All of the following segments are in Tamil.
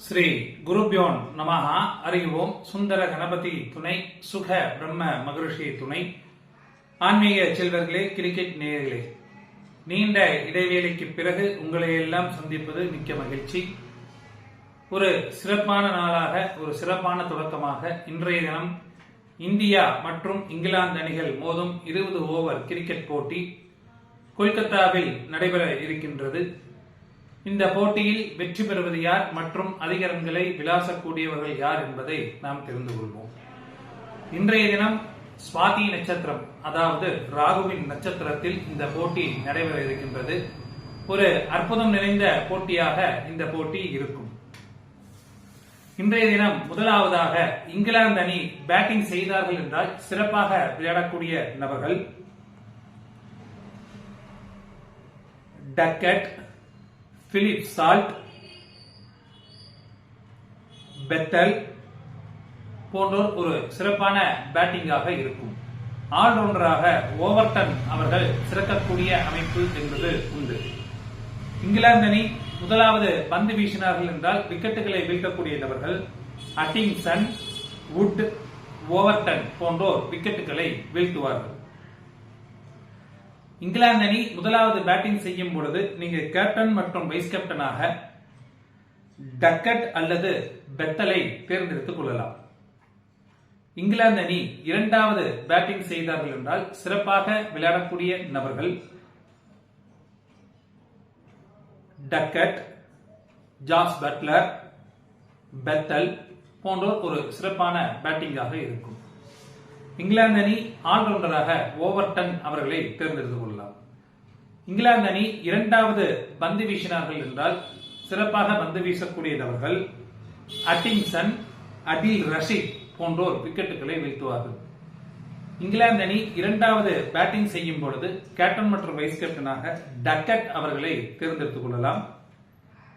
ஸ்ரீ குருப்யோன் நமஹா. அறிவோம். சுந்தர கணபதி துணை, சுக பிரம்ம மகரிஷி துணை. ஆன்மீக செல்வர்களே, கிரிக்கெட் நேயர்களே, நீண்ட இடைவேளைக்கு பிறகு உங்களை எல்லாம் சந்திப்பது மிக்க மகிழ்ச்சி. ஒரு சிறப்பான நாளாக, ஒரு சிறப்பான தொடக்கமாக இன்றைய தினம் இந்தியா மற்றும் இங்கிலாந்து அணிகள் மோதும் 20 ஓவர் கிரிக்கெட் போட்டி கொல்கத்தாவில் நடைபெற இருக்கின்றது. இந்த போட்டியில் வெற்றி பெறுவது யார் மற்றும் அதிக ரன்களை விளாசக்கூடியவர்கள் யார் என்பதை நாம் தெரிந்து கொள்வோம். இன்றைய தினம் சுவாதி நட்சத்திரம், அதாவது ராகுவின் நட்சத்திரத்தில் இந்த போட்டி நடைபெற இருக்கின்றது. ஒரு அற்புதம் நிறைந்த போட்டியாக இந்த போட்டி இருக்கும். இன்றைய தினம் முதலாவதாக இங்கிலாந்து அணி பேட்டிங் செய்தார்கள் என்றால் சிறப்பாக விளையாடக்கூடிய நபர்கள் டக்கட், பிலிப் சால்ட், பெத்தல் போன்றோர் ஒரு சிறப்பான பேட்டிங்காக இருக்கும். ஆல்ரவுண்டராக ஓவர்டன் அவர்கள் சிறக்கக்கூடிய அமைப்பு என்பது உண்டு. இங்கிலாந்து அணி முதலாவது பந்து வீசினார்கள் என்றால் விக்கெட்டுகளை வீழ்த்தக்கூடிய நபர்கள் அட்டிங்சன், வுட், ஓவர்டன் போன்றோர் விக்கெட்டுகளை வீழ்த்துவார்கள். இங்கிலாந்து அணி முதலாவது பேட்டிங் செய்யும் பொழுது நீங்க கேப்டன் மற்றும் வைஸ் கேப்டனாக டக்கட் அல்லது பெத்தலை தேர்ந்தெடுத்துக் கொள்ளலாம். இங்கிலாந்து அணி இரண்டாவது பேட்டிங் செய்தார்கள் என்றால் சிறப்பாக விளையாடக்கூடிய நபர்கள் டக்கட், ஜாஸ் பட்லர், பெத்தல் போன்றோர் ஒரு சிறப்பான பேட்டிங்காக இருக்கும். இங்கிலாந்து அணி ஆல்ரவுண்டராக ஓவர்டன் அவர்களை தேர்ந்தெடுத்துக் கொள்ளலாம். இங்கிலாந்து அணி இரண்டாவது பந்து வீசினார்கள் என்றால் சிறப்பாக பந்து வீசக்கூடிய நபர்கள் அட்டிங்சன், அடில் ரஷீத் போன்றோர் விக்கெட்டுகளை வீழ்த்துவார்கள். இங்கிலாந்து அணி இரண்டாவது பேட்டிங் செய்யும் பொழுது கேப்டன் மற்றும் வைஸ் கேப்டனாக டக்கட் அவர்களை தேர்ந்தெடுத்துக் கொள்ளலாம்.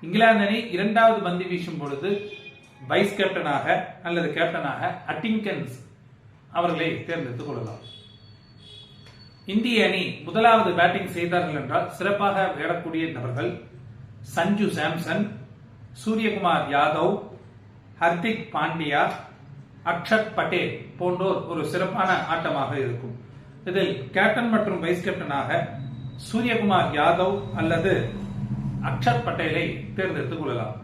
இங்கிலாந்து அணி இரண்டாவது பந்து வீசும் பொழுது வைஸ் கேப்டனாக அல்லது கேப்டனாக அட்டிங்கன்ஸ் அவர்களை தேர்ந்தெடுத்துக் கொள்ளலாம். இந்திய அணி முதலாவது பேட்டிங் செய்தார்கள் என்றால் சிறப்பாக விளையாடக்கூடிய நபர்கள் சஞ்சு சாம்சன், சூரியகுமார் யாதவ், ஹர்திக் பாண்டியா, அக்ஷத் பட்டேல் போன்றோர் ஒரு சிறப்பான ஆட்டமாக இருக்கும். இதில் கேப்டன் மற்றும் வைஸ் கேப்டனாக சூரியகுமார் யாதவ் அல்லது அக்ஷத் பட்டேலை தேர்ந்தெடுத்துக் கொள்ளலாம்.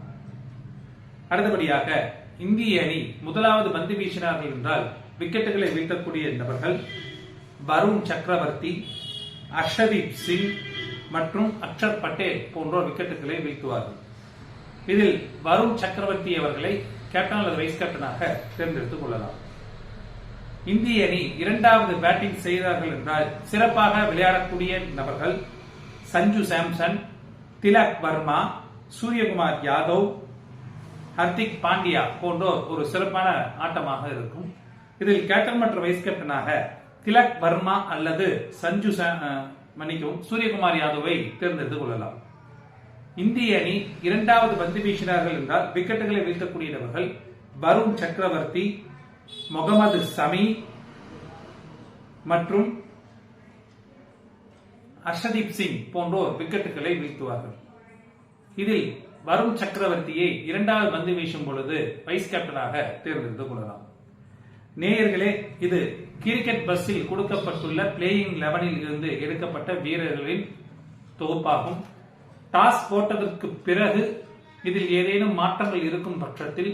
அடுத்தபடியாக இந்திய அணி முதலாவது பந்து வீசினார்கள் என்றால் விக்கெட்டுகளை வீழ்த்தக்கூடிய நபர்கள் வருண் சக்கரவர்த்தி, அர்ஷதீப் சிங் மற்றும் அக்ஷர் பட்டேல் போன்றோர் விக்கெட்டுகளை வீழ்த்துவார்கள். இதில் வருண் சக்கரவர்த்தி அவர்களை கேப்டன் அல்லது வைஸ் கேப்டனாக தேர்ந்தெடுத்துக் கொள்ளலாம். இந்திய அணி இரண்டாவது பேட்டிங் செய்தார்கள் என்றால் சிறப்பாக விளையாடக்கூடிய நபர்கள் சஞ்சு சாம்சன், திலக் வர்மா, சூரியகுமார் யாதவ், ஹர்திக் பாண்டியா போன்றோர் ஒரு சிறப்பான ஆட்டமாக இருக்கும். இதில் கேப்டன் மற்றும் வைஸ் கேப்டனாக திலக் வர்மா அல்லது சூரியகுமார் யாதவை தேர்ந்தெடுத்துக் கொள்ளலாம். இந்திய அணி இரண்டாவது பந்து வீசினார்கள் என்றால் விக்கெட்டுகளை வீழ்த்தக்கூடிய நபர்கள் வருண் சக்கரவர்த்தி, முகமது சமி மற்றும் அர்ஷதீப் சிங் போன்றோர் விக்கெட்டுகளை வீழ்த்துவார்கள். இதில் வருண் சக்கரவர்த்தியை இரண்டாவது பந்து வீசும் பொழுது வைஸ் கேப்டனாக தேர்ந்தெடுத்துக் கொள்ளலாம். நேயர்களே, இது கிரிக்கெட் பஸ்ஸில் கொடுக்கப்பட்டுள்ள பிளேயிங் 11 இருந்து எடுக்கப்பட்ட வீரர்களின் தொகுப்பாகும். டாஸ் போட்டதற்கு பிறகு இதில் ஏதேனும் மாற்றங்கள் இருக்கும் பட்சத்தில்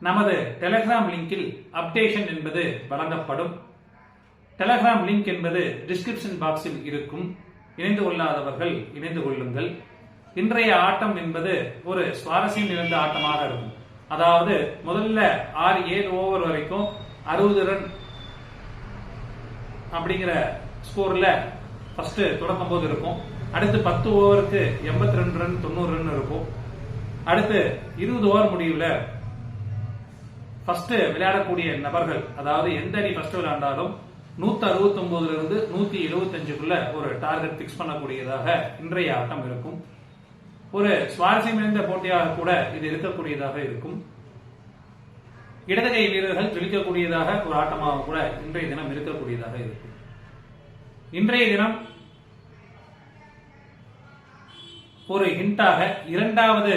நமது டெலிகிராம் லிங்கில் அப்டேஷன் என்பது வழங்கப்படும். டெலிகிராம் லிங்க் என்பது டிஸ்கிரிப்ஷன் பாக்ஸில் இருக்கும். இணைந்து கொள்ளாதவர்கள் இணைந்து கொள்ளுங்கள். இன்றைய ஆட்டம் என்பது ஒரு சுவாரஸ்யம் நிறைந்த ஆட்டமாக இருக்கும். அதாவது முதல்ல 6-7 ஓவர் வரைக்கும் 60 ரன் அப்படிங்கிற ஸ்கோர்ல ஃபர்ஸ்ட் தொடக்கும் போது இருக்கும். அடுத்து 10 ஓவருக்கு 82 ரன், 90 ரன் இருக்கும். அடுத்து 20 ஓவர் முடிவுல ஃபர்ஸ்ட் விளையாடக்கூடிய நபர்கள், அதாவது எந்த அணி ஃபர்ஸ்ட் விளையாண்டாலும் 169 இருந்து 175க்குள்ள ஒரு டார்கெட் பிக்ஸ் பண்ணக்கூடியதாக இன்றைய ஆட்டம் இருக்கும். ஒரு சுவாரஸ்யம் நிறைந்த போட்டியாக கூட இது இருக்கக்கூடியதாக இருக்கும். இடதுகை வீரர்கள் ஜொலிக்கக்கூடியதாக ஒரு ஆட்டமாக கூட இன்றைய தினம் இருக்கக்கூடியதாக இருக்கும். இன்றைய தினம் ஒரு ஹிண்டாக இரண்டாவது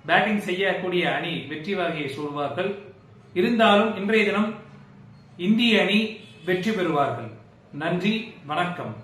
பேட்டிங் செய்யக்கூடிய அணி வெற்றி வாகையை சூடுவார்கள். இருந்தாலும் இன்றைய தினம் இந்திய அணி வெற்றி பெறுவார்கள். நன்றி, வணக்கம்.